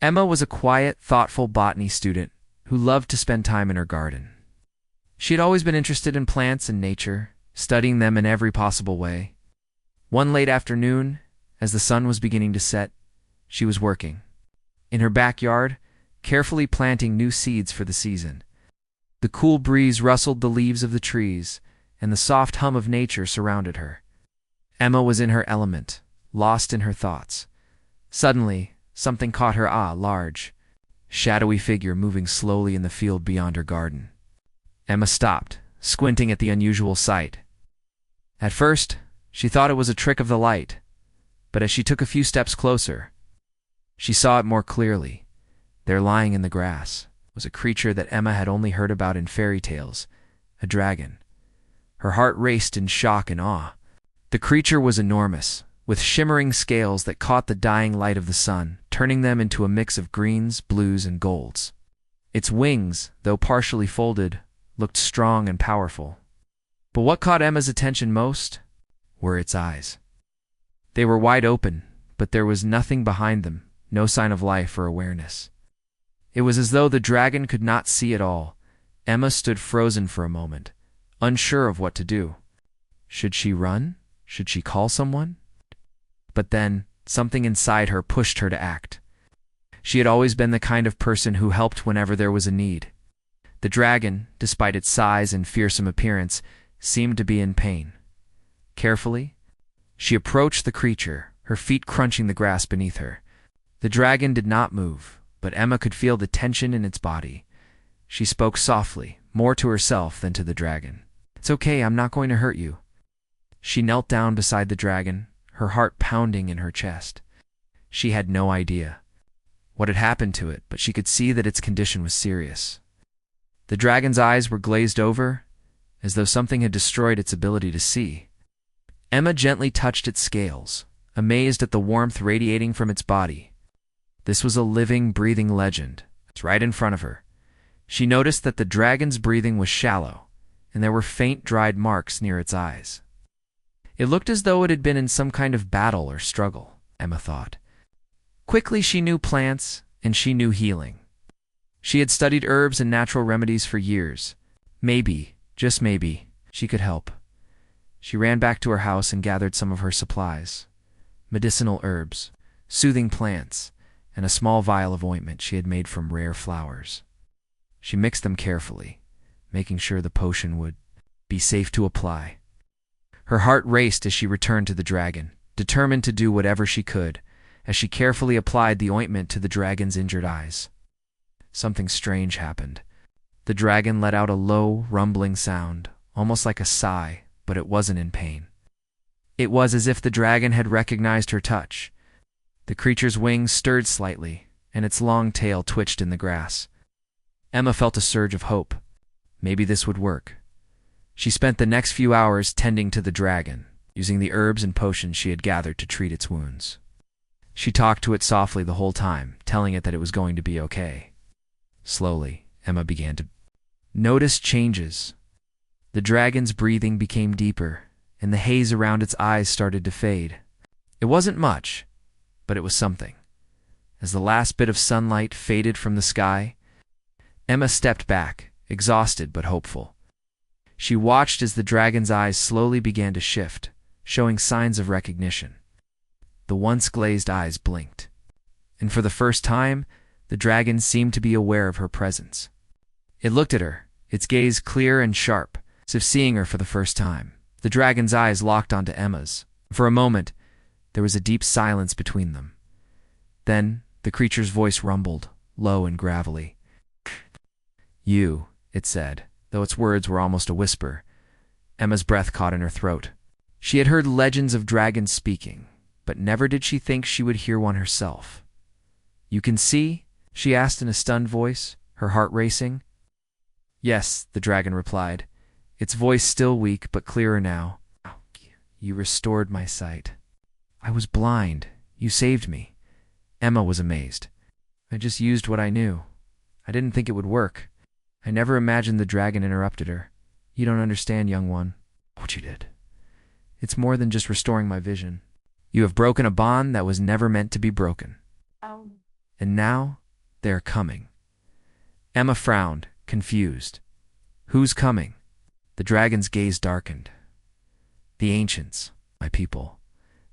Emma was a quiet, thoughtful botany student who loved to spend time in her garden. She had always been interested in plants and nature, studying them in every possible way. One late afternoon, as the sun was beginning to set, she was working in her backyard, carefully planting new seeds for the season. The cool breeze rustled the leaves of the trees, and the soft hum of nature surrounded her. Emma was in her element, lost in her thoughts. Suddenly, something caught her eye, a large, shadowy figure moving slowly in the field beyond her garden. Emma stopped, squinting at the unusual sight. At first, she thought it was a trick of the light, but as she took a few steps closer, she saw it more clearly. There, lying in the grass, was a creature that Emma had only heard about in fairy tales, a dragon. Her heart raced in shock and awe. The creature was enormous, with shimmering scales that caught the dying light of the sun, turning them into a mix of greens, blues, and golds. Its wings, though partially folded, looked strong and powerful. But what caught Emma's attention most were its eyes. They were wide open, but there was nothing behind them, no sign of life or awareness. It was as though the dragon could not see at all. Emma stood frozen for a moment, unsure of what to do. Should she run? Should she call someone? But then, something inside her pushed her to act. She had always been the kind of person who helped whenever there was a need. The dragon, despite its size and fearsome appearance, seemed to be in pain. Carefully, she approached the creature, her feet crunching the grass beneath her. The dragon did not move, but Emma could feel the tension in its body. She spoke softly, more to herself than to the dragon. "It's okay, I'm not going to hurt you." She knelt down beside the dragon, her heart pounding in her chest. She had no idea what had happened to it, but she could see that its condition was serious. The dragon's eyes were glazed over, as though something had destroyed its ability to see. Emma gently touched its scales, amazed at the warmth radiating from its body. This was a living, breathing legend. It's right in front of her. She noticed that the dragon's breathing was shallow, and there were faint, dried marks near its eyes. It looked as though it had been in some kind of battle or struggle, Emma thought. Quickly she knew plants, and she knew healing. She had studied herbs and natural remedies for years. Maybe, just maybe, she could help. She ran back to her house and gathered some of her supplies. Medicinal herbs, soothing plants, and a small vial of ointment she had made from rare flowers. She mixed them carefully, making sure the potion would be safe to apply. Her heart raced as she returned to the dragon, determined to do whatever she could, as she carefully applied the ointment to the dragon's injured eyes. Something strange happened. The dragon let out a low, rumbling sound, almost like a sigh, but it wasn't in pain. It was as if the dragon had recognized her touch. The creature's wings stirred slightly, and its long tail twitched in the grass. Emma felt a surge of hope. Maybe this would work. She spent the next few hours tending to the dragon, using the herbs and potions she had gathered to treat its wounds. She talked to it softly the whole time, telling it that it was going to be okay. Slowly, Emma began to notice changes. The dragon's breathing became deeper, and the haze around its eyes started to fade. It wasn't much, but it was something. As the last bit of sunlight faded from the sky, Emma stepped back, exhausted but hopeful. She watched as the dragon's eyes slowly began to shift, showing signs of recognition. The once glazed eyes blinked, and for the first time, the dragon seemed to be aware of her presence. It looked at her, its gaze clear and sharp, as if seeing her for the first time. The dragon's eyes locked onto Emma's. For a moment, there was a deep silence between them. Then, the creature's voice rumbled, low and gravelly. "You," it said, though its words were almost a whisper. Emma's breath caught in her throat. She had heard legends of dragons speaking, but never did she think she would hear one herself. "You can see?" she asked in a stunned voice, her heart racing. "Yes," the dragon replied, its voice still weak but clearer now. "You restored my sight. I was blind. You saved me." Emma was amazed. "I just used what I knew. I didn't think it would work. I never imagined," the dragon interrupted her. "You don't understand, young one, what you did. It's more than just restoring my vision. You have broken a bond that was never meant to be broken." And now, they are coming. Emma frowned, confused. Who's coming? The dragon's gaze darkened. The ancients, my people.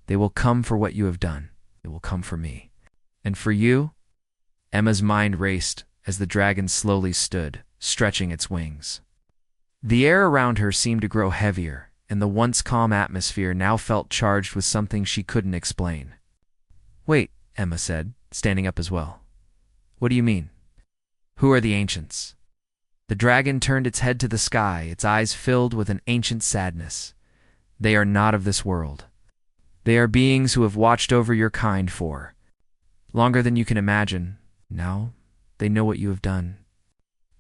They will come for what you have done. They will come for me. And for you? Emma's mind raced as the dragon slowly stood, stretching its wings. The air around her seemed to grow heavier, and the once calm atmosphere now felt charged with something she couldn't explain. Wait, Emma said, standing up as well. What do you mean? Who are the ancients? The dragon turned its head to the sky, its eyes filled with an ancient sadness. They are not of this world. They are beings who have watched over your kind for longer than you can imagine. Now, they know what you have done.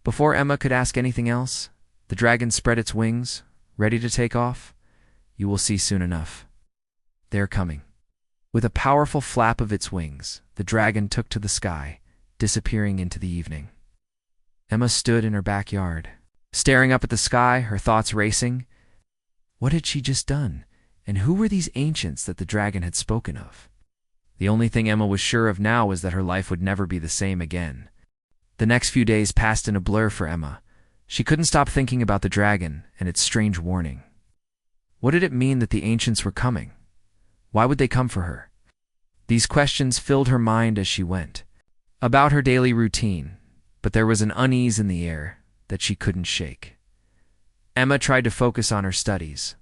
Before Emma could ask anything else, the dragon spread its wings, ready to take off. You will see soon enough. They are coming. With a powerful flap of its wings, the dragon took to the sky, disappearing into the evening. Emma stood in her backyard, staring up at the sky, her thoughts racing. What had she just done? And who were these ancients that the dragon had spoken of? The only thing Emma was sure of now was that her life would never be the same again. The next few days passed in a blur for Emma. She couldn't stop thinking about the dragon and its strange warning. What did it mean that the ancients were coming? Why would they come for her? These questions filled her mind as she went about her daily routine, but there was an unease in the air that she couldn't shake. Emma tried to focus on her studies.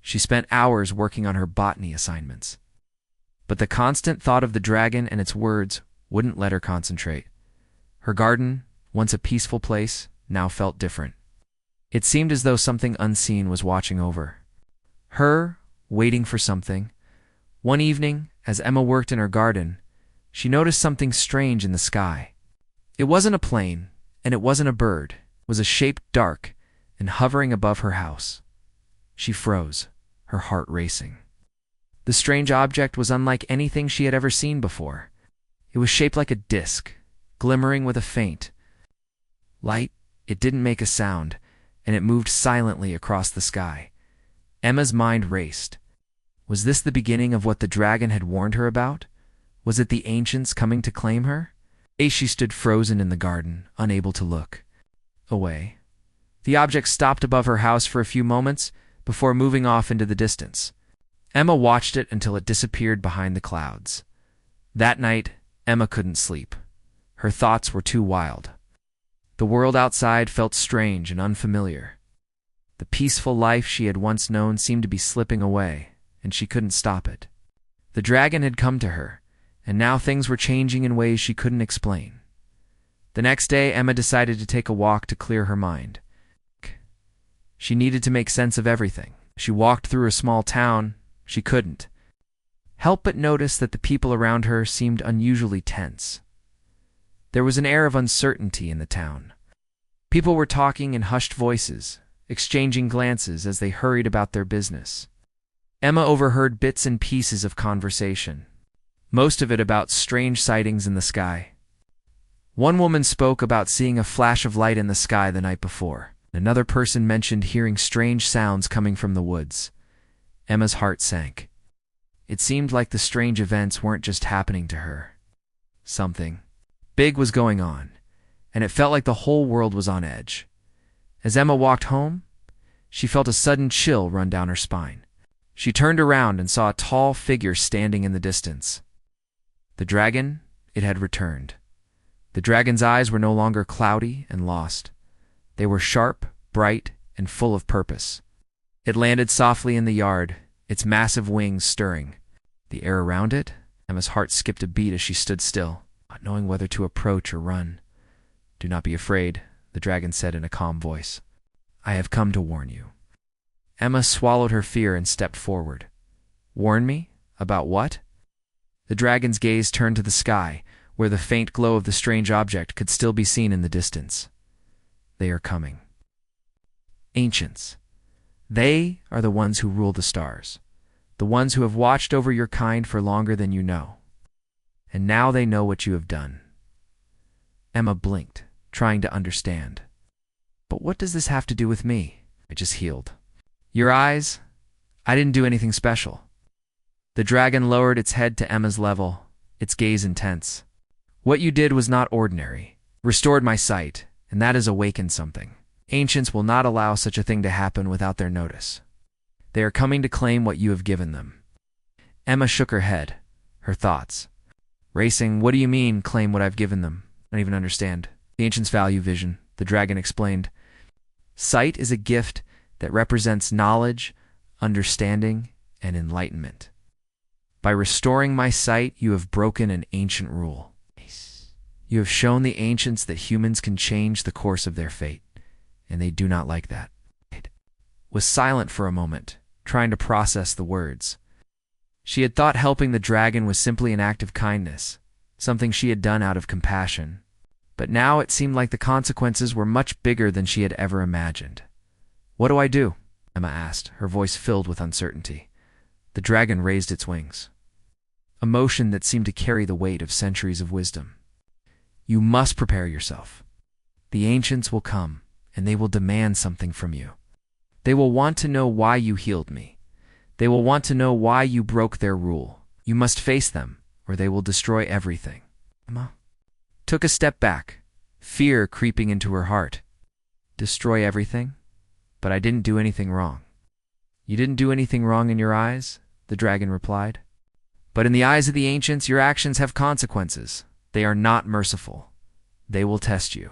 She spent hours working on her botany assignments. But the constant thought of the dragon and its words wouldn't let her concentrate. Her garden, once a peaceful place, now felt different. It seemed as though something unseen was watching over her, waiting for something. One evening, as Emma worked in her garden, she noticed something strange in the sky. It wasn't a plane, and it wasn't a bird. It was a shape dark and hovering above her house. She froze, her heart racing. The strange object was unlike anything she had ever seen before. It was shaped like a disc, glimmering with a faint light. It didn't make a sound, and it moved silently across the sky. Emma's mind raced. Was this the beginning of what the dragon had warned her about? Was it the ancients coming to claim her? She stood frozen in the garden, unable to look away. The object stopped above her house for a few moments before moving off into the distance. Emma watched it until it disappeared behind the clouds. That night, Emma couldn't sleep. Her thoughts were too wild. The world outside felt strange and unfamiliar. The peaceful life she had once known seemed to be slipping away, and she couldn't stop it. The dragon had come to her, and now things were changing in ways she couldn't explain. The next day, Emma decided to take a walk to clear her mind. She needed to make sense of everything. She walked through a small town. She couldn't help but notice that the people around her seemed unusually tense. There was an air of uncertainty in the town. People were talking in hushed voices, exchanging glances as they hurried about their business. Emma overheard bits and pieces of conversation, most of it about strange sightings in the sky. One woman spoke about seeing a flash of light in the sky the night before. Another person mentioned hearing strange sounds coming from the woods. Emma's heart sank. It seemed like the strange events weren't just happening to her. Something big was going on, and it felt like the whole world was on edge. As Emma walked home, she felt a sudden chill run down her spine. She turned around and saw a tall figure standing in the distance. The dragon, it had returned. The dragon's eyes were no longer cloudy and lost. They were sharp, bright, and full of purpose. It landed softly in the yard, its massive wings stirring. The air around it, Emma's heart skipped a beat as she stood still, not knowing whether to approach or run. "Do not be afraid," the dragon said in a calm voice. "I have come to warn you." Emma swallowed her fear and stepped forward. "Warn me? About what?" The dragon's gaze turned to the sky, where the faint glow of the strange object could still be seen in the distance. "They are coming. Ancients. They are the ones who rule the stars, the ones who have watched over your kind for longer than you know. And now they know what you have done." Emma blinked, trying to understand. "But what does this have to do with me? I just healed." "Your eyes? I didn't do anything special." The dragon lowered its head to Emma's level, its gaze intense. What you did was not ordinary. Restored my sight, and that has awakened something. Ancients will not allow such a thing to happen without their notice. They are coming to claim what you have given them." Emma shook her head, her thoughts racing. "What do you mean, claim what I've given them? I don't even understand." "The ancients value vision," the dragon explained. "Sight is a gift that represents knowledge, understanding, and enlightenment. By restoring my sight, you have broken an ancient rule. You have shown the ancients that humans can change the course of their fate, and they do not like that." Was silent for a moment, trying to process the words. She had thought helping the dragon was simply an act of kindness, something she had done out of compassion. But now it seemed like the consequences were much bigger than she had ever imagined. "What do I do?" Emma asked, her voice filled with uncertainty. The dragon raised its wings, a motion that seemed to carry the weight of centuries of wisdom. "You must prepare yourself. The ancients will come, and they will demand something from you. They will want to know why you healed me. They will want to know why you broke their rule. You must face them, or they will destroy everything." Emma took a step back, fear creeping into her heart. "Destroy everything? But I didn't do anything wrong." "You didn't do anything wrong in your eyes," the dragon replied. "But in the eyes of the ancients, your actions have consequences. They are not merciful. They will test you."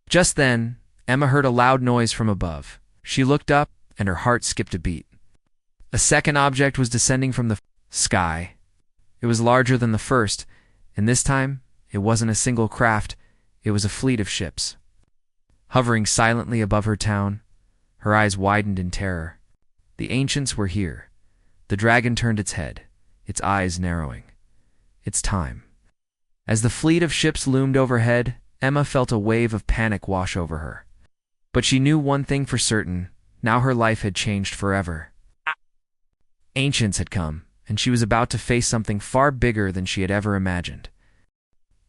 Just then, Emma heard a loud noise from above. She looked up, and her heart skipped a beat. A second object was descending from the sky. It was larger than the first, and this time, it wasn't a single craft, it was a fleet of ships. Hovering silently above her town, her eyes widened in terror. The ancients were here. The dragon turned its head, its eyes narrowing. It's time. As the fleet of ships loomed overhead, Emma felt a wave of panic wash over her. But she knew one thing for certain, now her life had changed forever. Ancients had come, and she was about to face something far bigger than she had ever imagined.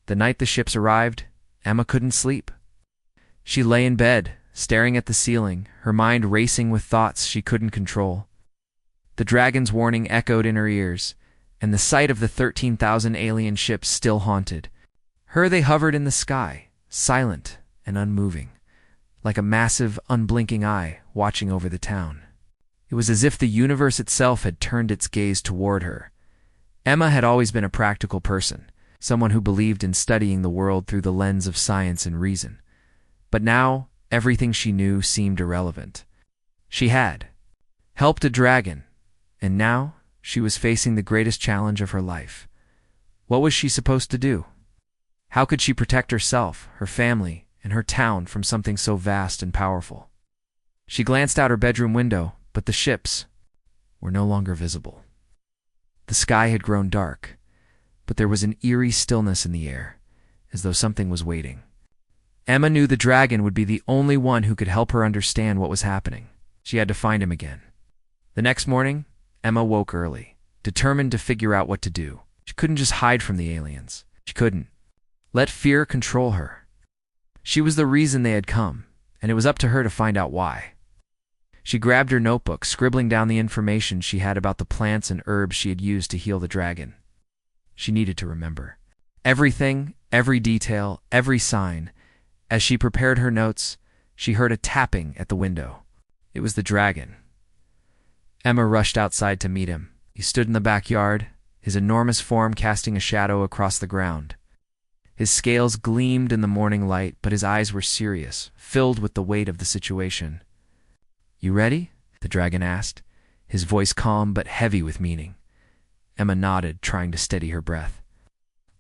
The night the ships arrived, Emma couldn't sleep. She lay in bed, staring at the ceiling, her mind racing with thoughts she couldn't control. The dragon's warning echoed in her ears, and the sight of the 13,000 alien ships still haunted her. They hovered in the sky, silent and unmoving, like a massive, unblinking eye watching over the town. It was as if the universe itself had turned its gaze toward her. Emma had always been a practical person, someone who believed in studying the world through the lens of science and reason. But now, everything she knew seemed irrelevant. She had helped a dragon, and now she was facing the greatest challenge of her life. What was she supposed to do? How could she protect herself, her family, and her town from something so vast and powerful? She glanced out her bedroom window, but the ships were no longer visible. The sky had grown dark, but there was an eerie stillness in the air, as though something was waiting. Emma knew the dragon would be the only one who could help her understand what was happening. She had to find him again. The next morning, Emma woke early, determined to figure out what to do. She couldn't just hide from the aliens. She couldn't let fear control her. She was the reason they had come, and it was up to her to find out why. She grabbed her notebook, scribbling down the information she had about the plants and herbs she had used to heal the dragon. She needed to remember everything, every detail, every sign. As she prepared her notes, she heard a tapping at the window. It was the dragon. Emma rushed outside to meet him. He stood in the backyard, his enormous form casting a shadow across the ground. His scales gleamed in the morning light, but his eyes were serious, filled with the weight of the situation. "You ready?" the dragon asked, his voice calm but heavy with meaning. Emma nodded, trying to steady her breath.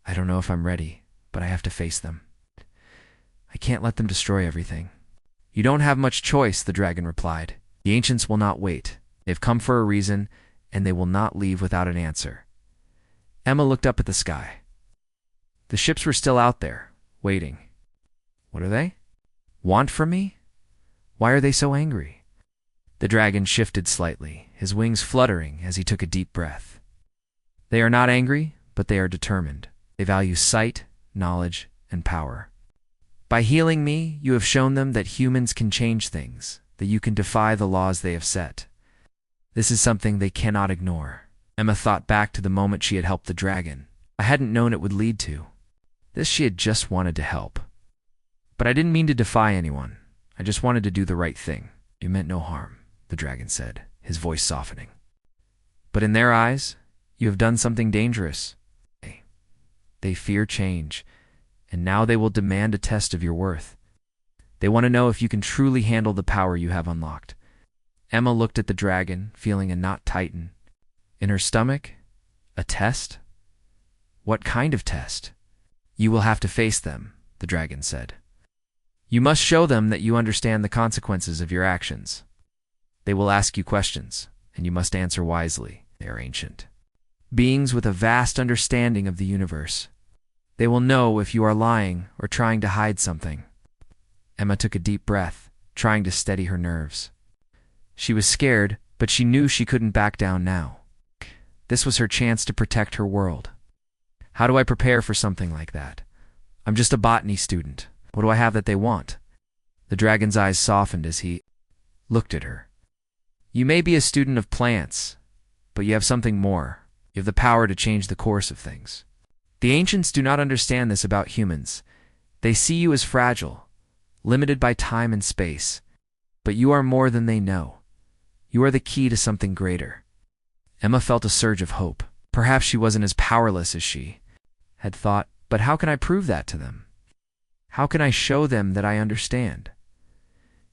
"I don't know if I'm ready, but I have to face them. I can't let them destroy everything." "You don't have much choice," the dragon replied. "The ancients will not wait. They've come for a reason, and they will not leave without an answer." Emma looked up at the sky. The ships were still out there, waiting. What are they? Want from me? Why are they so angry? The dragon shifted slightly, his wings fluttering as he took a deep breath. They are not angry, but they are determined. They value sight, knowledge, and power. By healing me, you have shown them that humans can change things, that you can defy the laws they have set. This is something they cannot ignore. Emma thought back to the moment she had helped the dragon. I hadn't known it would lead to. This she had just wanted to help. But I didn't mean to defy anyone. I just wanted to do the right thing. You meant no harm, the dragon said, his voice softening. But in their eyes, you have done something dangerous. They fear change, and now they will demand a test of your worth. They want to know if you can truly handle the power you have unlocked. Emma looked at the dragon, feeling a knot tighten. In her stomach, a test? What kind of test? You will have to face them, the dragon said. You must show them that you understand the consequences of your actions. They will ask you questions, and you must answer wisely. They are ancient beings with a vast understanding of the universe. They will know if you are lying or trying to hide something. Emma took a deep breath, trying to steady her nerves. She was scared, but she knew she couldn't back down now. This was her chance to protect her world. How do I prepare for something like that? I'm just a botany student. What do I have that they want? The dragon's eyes softened as he looked at her. You may be a student of plants, but you have something more. You have the power to change the course of things. The ancients do not understand this about humans. They see you as fragile, limited by time and space. But you are more than they know. You are the key to something greater. Emma felt a surge of hope. Perhaps she wasn't as powerless as she had thought, but how can I prove that to them? How can I show them that I understand?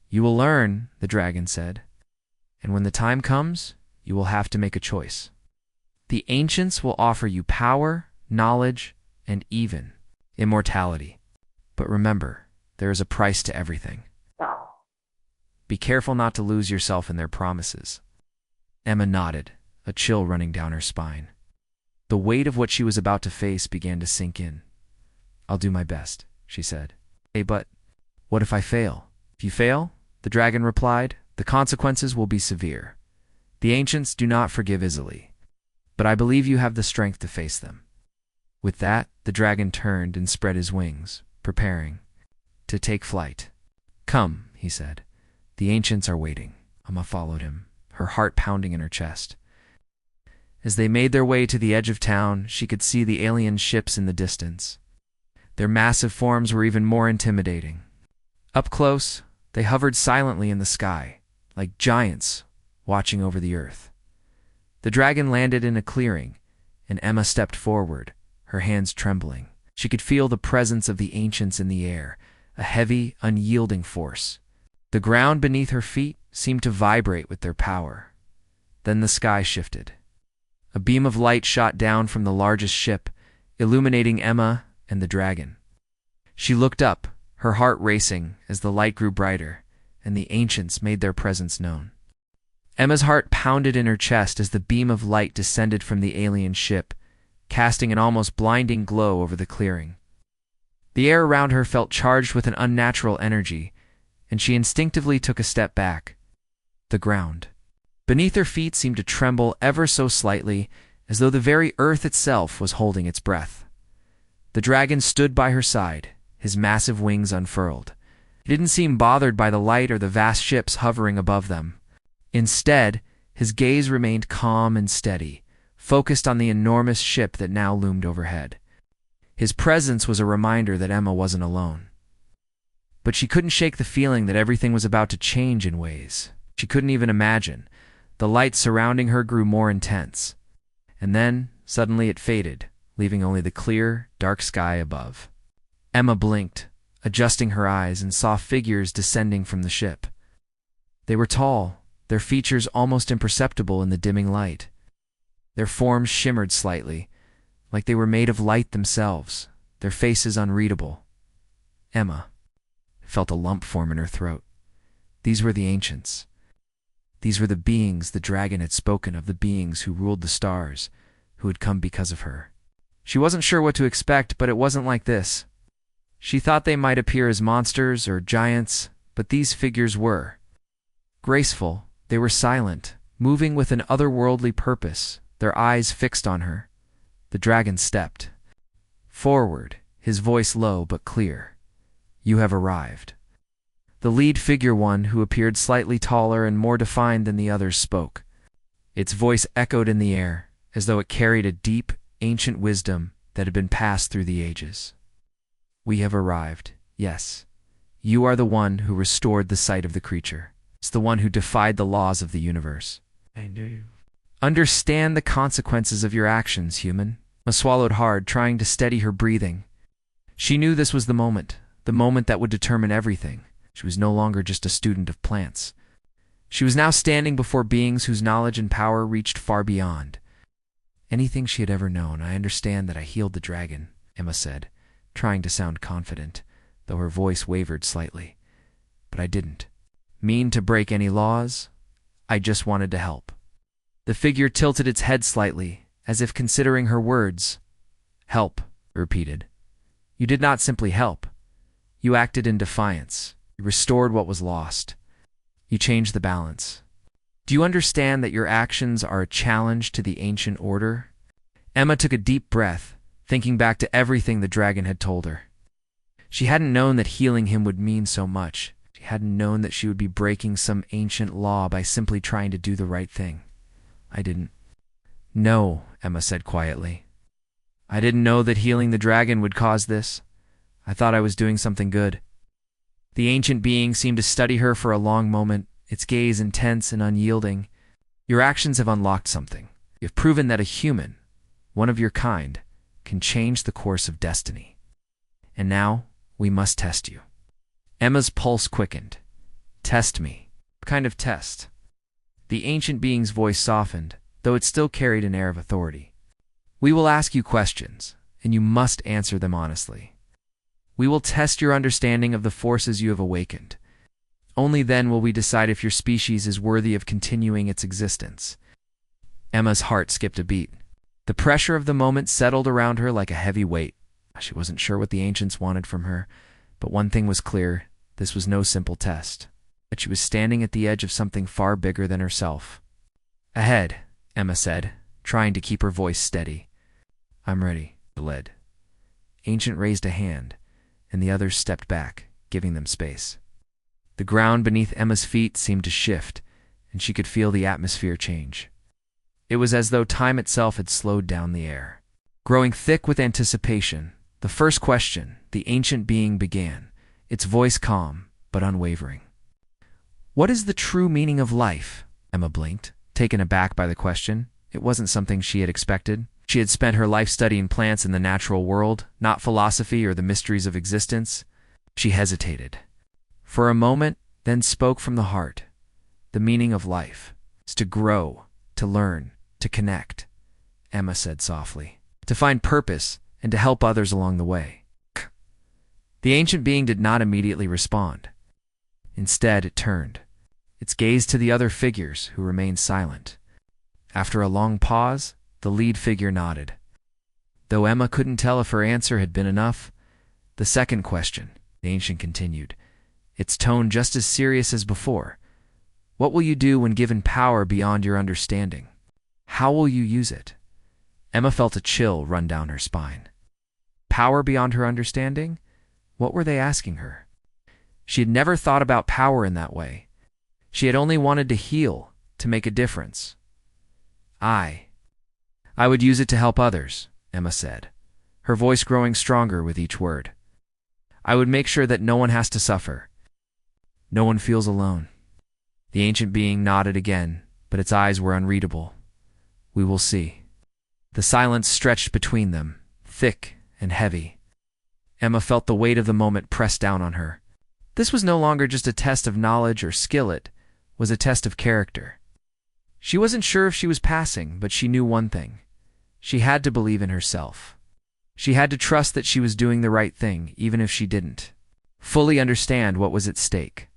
You will learn, the dragon said. And when the time comes, you will have to make a choice. The ancients will offer you power, knowledge, and even immortality. But remember, there is a price to everything. Be careful not to lose yourself in their promises. Emma nodded, a chill running down her spine. The weight of what she was about to face began to sink in. I'll do my best, she said. Hey, but what if I fail? If you fail, the dragon replied, the consequences will be severe. The ancients do not forgive easily, but I believe you have the strength to face them. With that, the dragon turned and spread his wings, preparing to take flight. Come, he said. The ancients are waiting. Emma followed him, her heart pounding in her chest. As they made their way to the edge of town, she could see the alien ships in the distance. Their massive forms were even more intimidating. Up close, they hovered silently in the sky, like giants watching over the earth. The dragon landed in a clearing, and Emma stepped forward, her hands trembling. She could feel the presence of the ancients in the air, a heavy, unyielding force. The ground beneath her feet seemed to vibrate with their power. Then the sky shifted. A beam of light shot down from the largest ship, illuminating Emma and the dragon. She looked up, her heart racing as the light grew brighter, and the ancients made their presence known. Emma's heart pounded in her chest as the beam of light descended from the alien ship, casting an almost blinding glow over the clearing. The air around her felt charged with an unnatural energy, and she instinctively took a step back. The ground beneath her feet seemed to tremble ever so slightly, as though the very earth itself was holding its breath. The dragon stood by her side, his massive wings unfurled. He didn't seem bothered by the light or the vast ships hovering above them. Instead, his gaze remained calm and steady, focused on the enormous ship that now loomed overhead. His presence was a reminder that Emma wasn't alone. But she couldn't shake the feeling that everything was about to change in ways she couldn't even imagine. The light surrounding her grew more intense, and then, suddenly it faded, leaving only the clear, dark sky above. Emma blinked, adjusting her eyes, and saw figures descending from the ship. They were tall, their features almost imperceptible in the dimming light. Their forms shimmered slightly, like they were made of light themselves, their faces unreadable. Emma felt a lump form in her throat. These were the ancients. These were the beings the dragon had spoken of, the beings who ruled the stars, who had come because of her. She wasn't sure what to expect, but it wasn't like this. She thought they might appear as monsters or giants, but these figures were graceful. They were silent, moving with an otherworldly purpose, their eyes fixed on her. The dragon stepped forward, his voice low but clear. You have arrived. The lead figure, one who appeared slightly taller and more defined than the others, spoke. Its voice echoed in the air, as though it carried a deep, ancient wisdom that had been passed through the ages. We have arrived. Yes. You are the one who restored the sight of the creature. It's the one who defied the laws of the universe. I knew. Understand the consequences of your actions, human. Emma swallowed hard, trying to steady her breathing. She knew this was the moment that would determine everything. She was no longer just a student of plants. She was now standing before beings whose knowledge and power reached far beyond anything she had ever known. I understand that I healed the dragon, Emma said, trying to sound confident, though her voice wavered slightly. But I didn't mean to break any laws. I just wanted to help. The figure tilted its head slightly, as if considering her words. Help, it repeated. You did not simply help. You acted in defiance. You restored what was lost. You changed the balance. Do you understand that your actions are a challenge to the ancient order? Emma took a deep breath, thinking back to everything the dragon had told her. She hadn't known that healing him would mean so much. She hadn't known that she would be breaking some ancient law by simply trying to do the right thing. I didn't. No, Emma said quietly. I didn't know that healing the dragon would cause this. I thought I was doing something good. The ancient being seemed to study her for a long moment, its gaze intense and unyielding. Your actions have unlocked something. You have proven that a human, one of your kind, can change the course of destiny. And now, we must test you. Emma's pulse quickened. Test me. What kind of test? The ancient being's voice softened, though it still carried an air of authority. We will ask you questions, and you must answer them honestly. We will test your understanding of the forces you have awakened. Only then will we decide if your species is worthy of continuing its existence. Emma's heart skipped a beat. The pressure of the moment settled around her like a heavy weight. She wasn't sure what the ancients wanted from her, but one thing was clear: this was no simple test. That she was standing at the edge of something far bigger than herself. Ahead, Emma said, trying to keep her voice steady. I'm ready, the led. Ancient raised a hand, and the others stepped back, giving them space. The ground beneath Emma's feet seemed to shift, and she could feel the atmosphere change. It was as though time itself had slowed down the air. Growing thick with anticipation, the first question, the ancient being began, its voice calm but unwavering. What is the true meaning of life? Emma blinked, taken aback by the question. It wasn't something she had expected. She had spent her life studying plants in the natural world, not philosophy or the mysteries of existence. She hesitated. For a moment, then spoke from the heart. The meaning of life is to grow, to learn, to connect, Emma said softly. To find purpose and to help others along the way. The ancient being did not immediately respond. Instead, it turned, its gaze to the other figures who remained silent. After a long pause, the lead figure nodded. Though Emma couldn't tell if her answer had been enough, the second question, the ancient continued, its tone just as serious as before. What will you do when given power beyond your understanding? How will you use it? Emma felt a chill run down her spine. Power beyond her understanding? What were they asking her? She had never thought about power in that way. She had only wanted to heal, to make a difference. I would use it to help others, Emma said, her voice growing stronger with each word. I would make sure that no one has to suffer. No one feels alone. The ancient being nodded again, but its eyes were unreadable. We will see. The silence stretched between them, thick and heavy. Emma felt the weight of the moment press down on her. This was no longer just a test of knowledge or skill, it was a test of character. She wasn't sure if she was passing, but she knew one thing. She had to believe in herself. She had to trust that she was doing the right thing, even if she didn't fully understand what was at stake.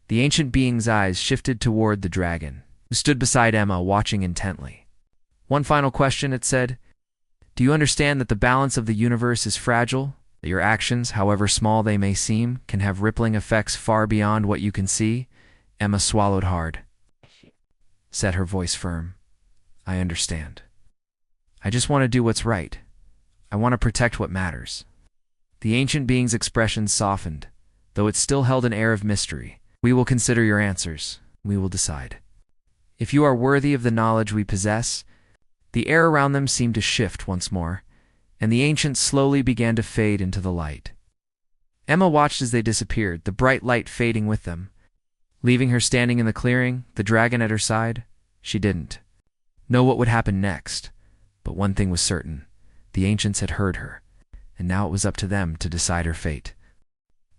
The ancient being's eyes shifted toward the dragon, who stood beside Emma, watching intently. One final question, it said. Do you understand that the balance of the universe is fragile? That your actions, however small they may seem, can have rippling effects far beyond what you can see? Emma swallowed hard, set her voice firm. I understand. I just want to do what's right. I want to protect what matters. The ancient being's expression softened, though it still held an air of mystery. We will consider your answers. We will decide. If you are worthy of the knowledge we possess. The air around them seemed to shift once more, and the ancient slowly began to fade into the light. Emma watched as they disappeared, the bright light fading with them. Leaving her standing in the clearing, the dragon at her side, she didn't know what would happen next. But one thing was certain. The ancients had heard her, and now it was up to them to decide her fate.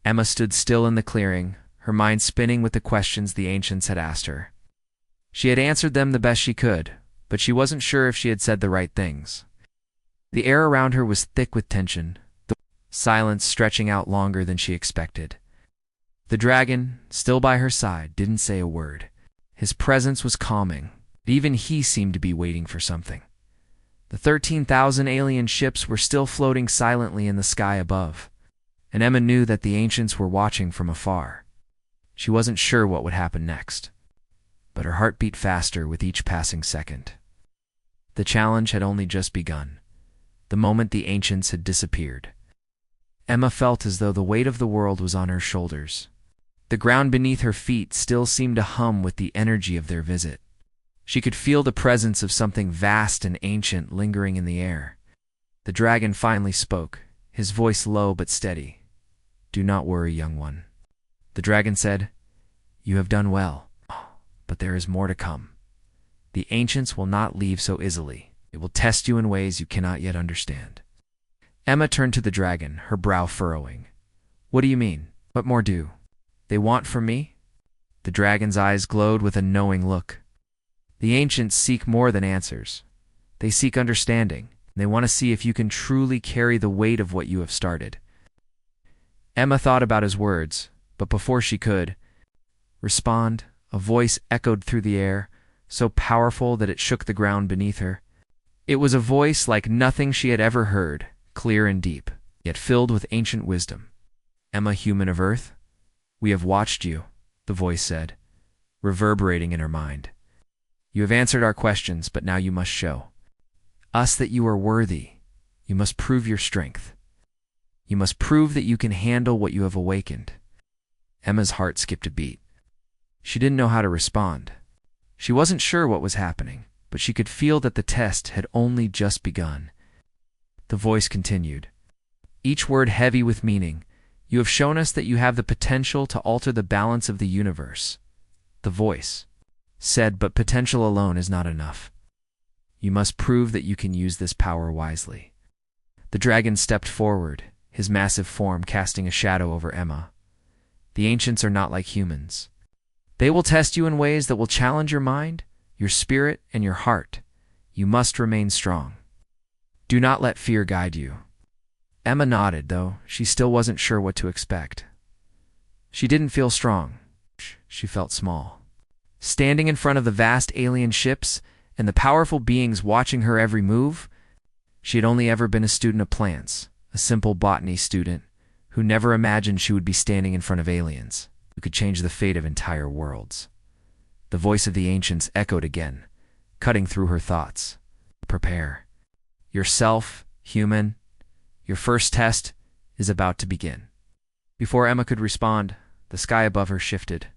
Emma stood still in the clearing, her mind spinning with the questions the ancients had asked her. She had answered them the best she could, but she wasn't sure if she had said the right things. The air around her was thick with tension, the silence stretching out longer than she expected. The dragon, still by her side, didn't say a word. His presence was calming, but even he seemed to be waiting for something. The 13,000 alien ships were still floating silently in the sky above, and Emma knew that the ancients were watching from afar. She wasn't sure what would happen next, but her heart beat faster with each passing second. The challenge had only just begun, the moment the ancients had disappeared. Emma felt as though the weight of the world was on her shoulders. The ground beneath her feet still seemed to hum with the energy of their visit. She could feel the presence of something vast and ancient lingering in the air. The dragon finally spoke, his voice low but steady. "Do not worry, young one." The dragon said, "You have done well, but there is more to come. The ancients will not leave so easily. It will test you in ways you cannot yet understand." Emma turned to the dragon, her brow furrowing. "What do you mean? What more do they want from me?" The dragon's eyes glowed with a knowing look. The ancients seek more than answers. They seek understanding, and they want to see if you can truly carry the weight of what you have started. Emma thought about his words, but before she could respond, a voice echoed through the air, so powerful that it shook the ground beneath her. It was a voice like nothing she had ever heard, clear and deep, yet filled with ancient wisdom. "Emma, human of Earth, we have watched you," the voice said, reverberating in her mind. "You have answered our questions, but now you must show us that you are worthy. You must prove your strength. You must prove that you can handle what you have awakened." Emma's heart skipped a beat. She didn't know how to respond. She wasn't sure what was happening, but she could feel that the test had only just begun. The voice continued, each word heavy with meaning. "You have shown us that you have the potential to alter the balance of the universe." The voice said, "But potential alone is not enough. You must prove that you can use this power wisely." The dragon stepped forward, his massive form casting a shadow over Emma. "The ancients are not like humans. They will test you in ways that will challenge your mind, your spirit, and your heart. You must remain strong. Do not let fear guide you." Emma nodded, though she still wasn't sure what to expect. She didn't feel strong. She felt small. Standing in front of the vast alien ships and the powerful beings watching her every move, she had only ever been a student of plants, a simple botany student who never imagined she would be standing in front of aliens who could change the fate of entire worlds. The voice of the ancients echoed again, cutting through her thoughts. "Prepare yourself, human. Your first test is about to begin." Before Emma could respond, the sky above her shifted.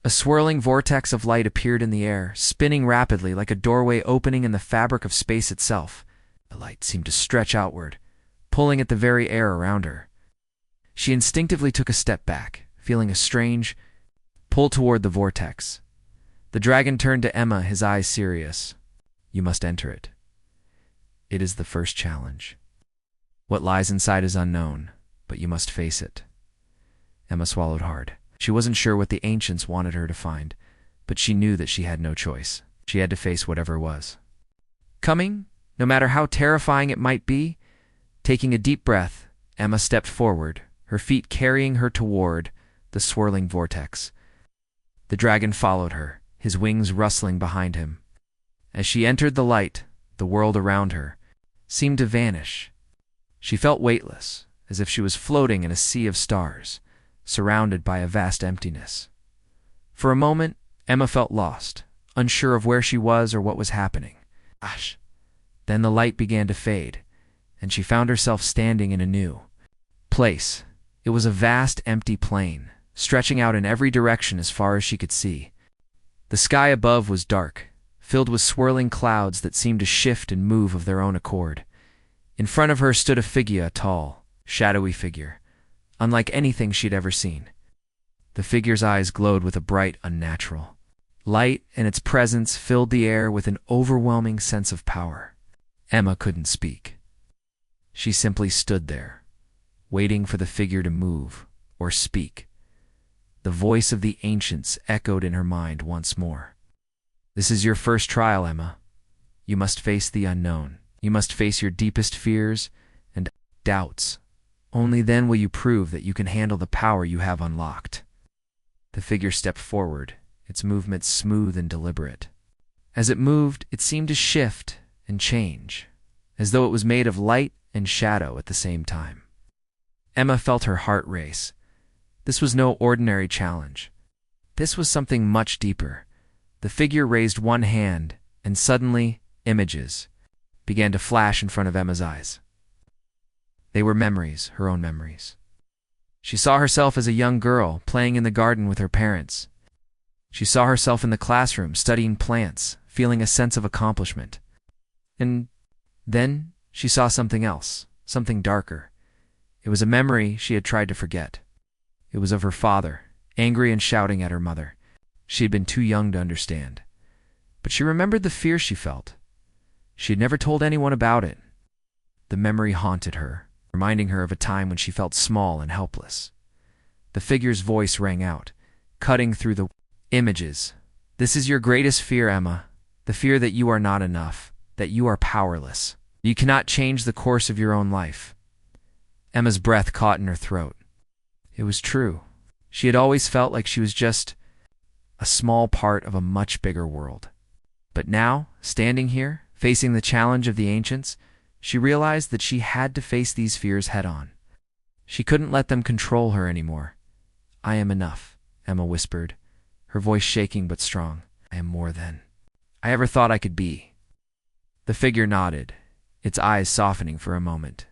A swirling vortex of light appeared in the air, spinning rapidly like a doorway opening in the fabric of space itself. The light seemed to stretch outward, pulling at the very air around her. She instinctively took a step back, feeling a strange pull toward the vortex. The dragon turned to Emma, his eyes serious. "You must enter it. It is the first challenge. What lies inside is unknown, but you must face it." Emma swallowed hard. She wasn't sure what the ancients wanted her to find, but she knew that she had no choice. She had to face whatever was coming, no matter how terrifying it might be. Taking a deep breath, Emma stepped forward, her feet carrying her toward the swirling vortex. The dragon followed her, his wings rustling behind him. As she entered the light, the world around her seemed to vanish. She felt weightless, as if she was floating in a sea of stars, surrounded by a vast emptiness. For a moment, Emma felt lost, unsure of where she was or what was happening. Then the light began to fade, and she found herself standing in a new place. It was a vast, empty plain, stretching out in every direction as far as she could see. The sky above was dark, filled with swirling clouds that seemed to shift and move of their own accord. In front of her stood a figure, a tall, shadowy figure, unlike anything she'd ever seen. The figure's eyes glowed with a bright, unnatural light, and its presence filled the air with an overwhelming sense of power. Emma couldn't speak. She simply stood there, waiting for the figure to move or speak. The voice of the ancients echoed in her mind once more. "This is your first trial, Emma. You must face the unknown. You must face your deepest fears and doubts. Only then will you prove that you can handle the power you have unlocked." The figure stepped forward, its movements smooth and deliberate. As it moved, it seemed to shift and change, as though it was made of light and shadow at the same time. Emma felt her heart race. This was no ordinary challenge. This was something much deeper. The figure raised one hand, and suddenly, images began to flash in front of Emma's eyes. They were memories, her own memories. She saw herself as a young girl, playing in the garden with her parents. She saw herself in the classroom, studying plants, feeling a sense of accomplishment. And then she saw something else, something darker. It was a memory she had tried to forget. It was of her father, angry and shouting at her mother. She had been too young to understand. But she remembered the fear she felt. She had never told anyone about it. The memory haunted her, reminding her of a time when she felt small and helpless. The figure's voice rang out, cutting through the images. "This is your greatest fear, Emma. The fear that you are not enough, that you are powerless. You cannot change the course of your own life." Emma's breath caught in her throat. It was true. She had always felt like she was just a small part of a much bigger world. But now, standing here, facing the challenge of the ancients, she realized that she had to face these fears head-on. She couldn't let them control her anymore. "I am enough," Emma whispered, her voice shaking but strong. "I am more than I ever thought I could be." The figure nodded, its eyes softening for a moment.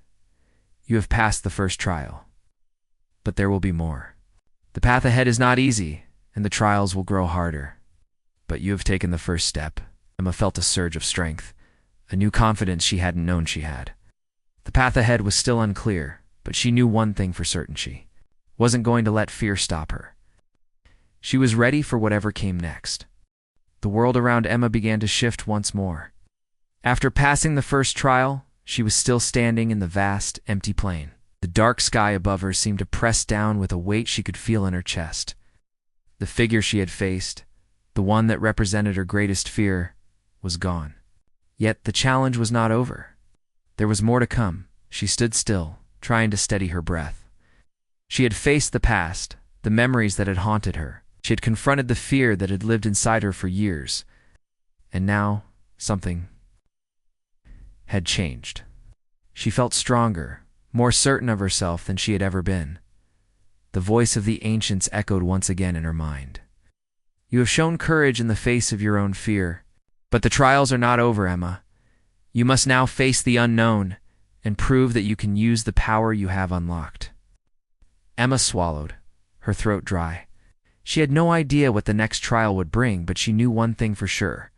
"You have passed the first trial. But there will be more. The path ahead is not easy, and the trials will grow harder. But you have taken the first step." Emma felt a surge of strength, a new confidence she hadn't known she had. The path ahead was still unclear, but she knew one thing for certain: she wasn't going to let fear stop her. She was ready for whatever came next. The world around Emma began to shift once more. After passing the first trial, she was still standing in the vast, empty plain. The dark sky above her seemed to press down with a weight she could feel in her chest. The figure she had faced, the one that represented her greatest fear, was gone. Yet the challenge was not over. There was more to come. She stood still, trying to steady her breath. She had faced the past, the memories that had haunted her. She had confronted the fear that had lived inside her for years. And now, something had changed. She felt stronger, more certain of herself than she had ever been. The voice of the ancients echoed once again in her mind. "You have shown courage in the face of your own fear. But the trials are not over, Emma. You must now face the unknown and prove that you can use the power you have unlocked." Emma swallowed, her throat dry. She had no idea what the next trial would bring, but she knew one thing for sure: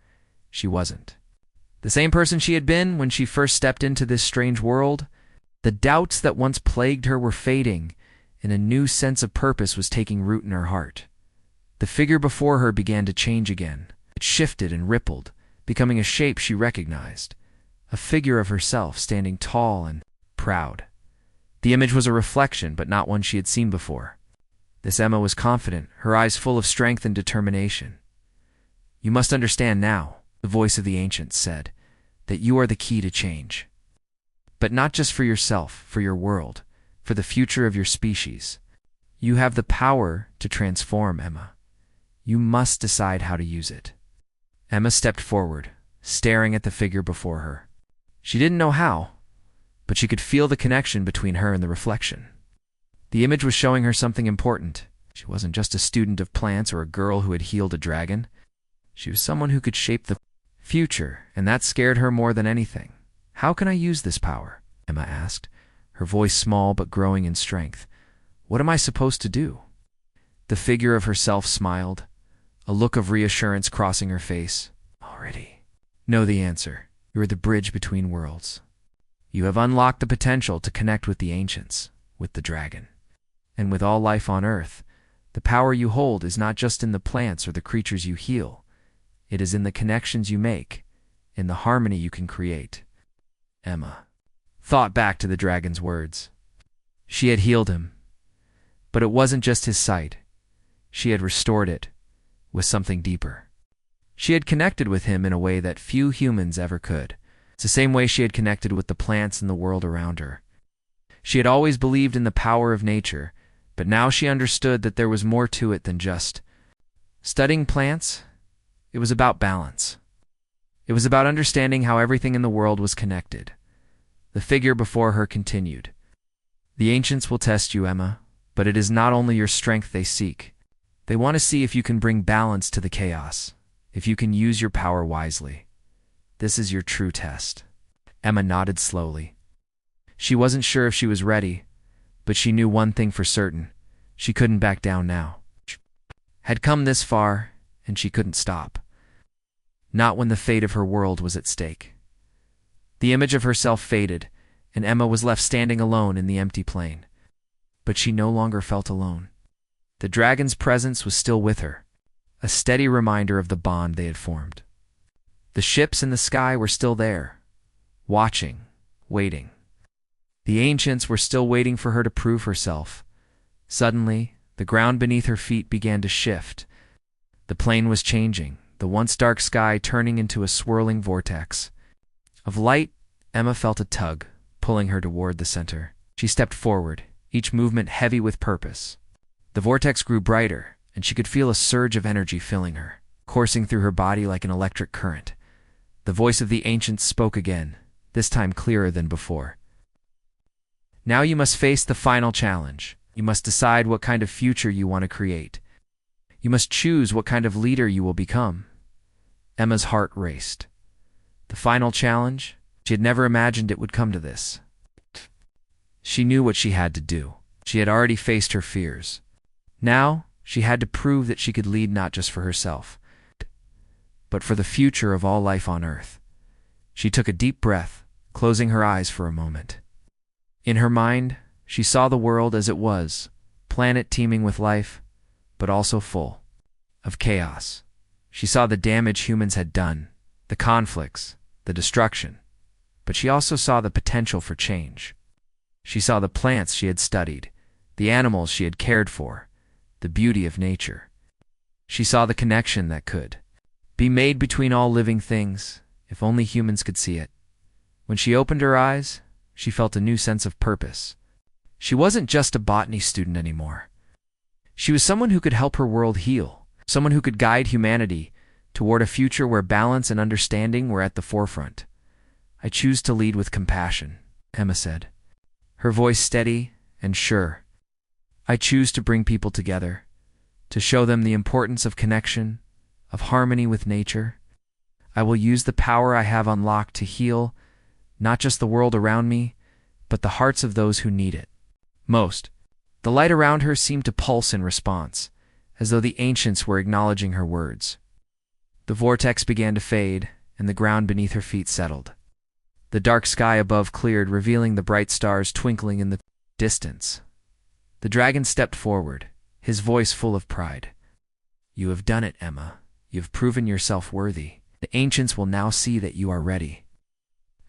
she wasn't the same person she had been when she first stepped into this strange world. The doubts that once plagued her were fading, and a new sense of purpose was taking root in her heart. The figure before her began to change again. It shifted and rippled, becoming a shape she recognized, a figure of herself standing tall and proud. The image was a reflection, but not one she had seen before. This Emma was confident, her eyes full of strength and determination. "You must understand now," the voice of the ancients said, "that you are the key to change. But not just for yourself, for your world, for the future of your species. You have the power to transform, Emma. You must decide how to use it." Emma stepped forward, staring at the figure before her. She didn't know how, but she could feel the connection between her and the reflection. The image was showing her something important. She wasn't just a student of plants or a girl who had healed a dragon. She was someone who could shape the future, and that scared her more than anything. "How can I use this power?" Emma asked, her voice small but growing in strength. "What am I supposed to do?" The figure of herself smiled, a look of reassurance crossing her face. "Already know the answer. You are the bridge between worlds. You have unlocked the potential to connect with the ancients, with the dragon. And with all life on Earth, the power you hold is not just in the plants or the creatures you heal. It is in the connections you make, in the harmony you can create. Emma thought back to the dragon's words. She had healed him. But it wasn't just his sight. She had restored it with something deeper. She had connected with him in a way that few humans ever could. It's the same way she had connected with the plants and the world around her. She had always believed in the power of nature, but now she understood that there was more to it than just studying plants. It was about balance. It was about understanding how everything in the world was connected. The figure before her continued. The ancients will test you, Emma, but it is not only your strength they seek. They want to see if you can bring balance to the chaos, if you can use your power wisely. This is your true test. Emma nodded slowly. She wasn't sure if she was ready, but she knew one thing for certain. She couldn't back down now. Had come this far, and she couldn't stop. Not when the fate of her world was at stake. The image of herself faded, and Emma was left standing alone in the empty plain. But she no longer felt alone. The dragon's presence was still with her, a steady reminder of the bond they had formed. The ships in the sky were still there, watching, waiting. The ancients were still waiting for her to prove herself. Suddenly, the ground beneath her feet began to shift. The plain was changing, the once dark sky turning into a swirling vortex. Of light, Emma felt a tug, pulling her toward the center. She stepped forward, each movement heavy with purpose. The vortex grew brighter, and she could feel a surge of energy filling her, coursing through her body like an electric current. The voice of the ancients spoke again, this time clearer than before. Now you must face the final challenge. You must decide what kind of future you want to create. You must choose what kind of leader you will become. Emma's heart raced. The final challenge? She had never imagined it would come to this. She knew what she had to do. She had already faced her fears. Now, she had to prove that she could lead not just for herself, but for the future of all life on Earth. She took a deep breath, closing her eyes for a moment. In her mind, she saw the world as it was, planet teeming with life, but also full of chaos. She saw the damage humans had done, the conflicts, the destruction, but she also saw the potential for change. She saw the plants she had studied, the animals she had cared for, the beauty of nature. She saw the connection that could be made between all living things, if only humans could see it. When she opened her eyes, she felt a new sense of purpose. She wasn't just a botany student anymore. She was someone who could help her world heal, someone who could guide humanity toward a future where balance and understanding were at the forefront. I choose to lead with compassion, Emma said, her voice steady and sure. I choose to bring people together, to show them the importance of connection, of harmony with nature. I will use the power I have unlocked to heal not just the world around me, but the hearts of those who need it most. The light around her seemed to pulse in response, as though the ancients were acknowledging her words. The vortex began to fade, and the ground beneath her feet settled. The dark sky above cleared, revealing the bright stars twinkling in the distance. The dragon stepped forward, his voice full of pride. You have done it, Emma. You have proven yourself worthy. The ancients will now see that you are ready.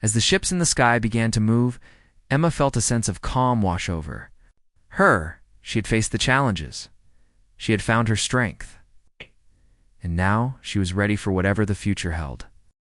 As the ships in the sky began to move, Emma felt a sense of calm wash over her. She had faced the challenges. She had found her strength. And now she was ready for whatever the future held.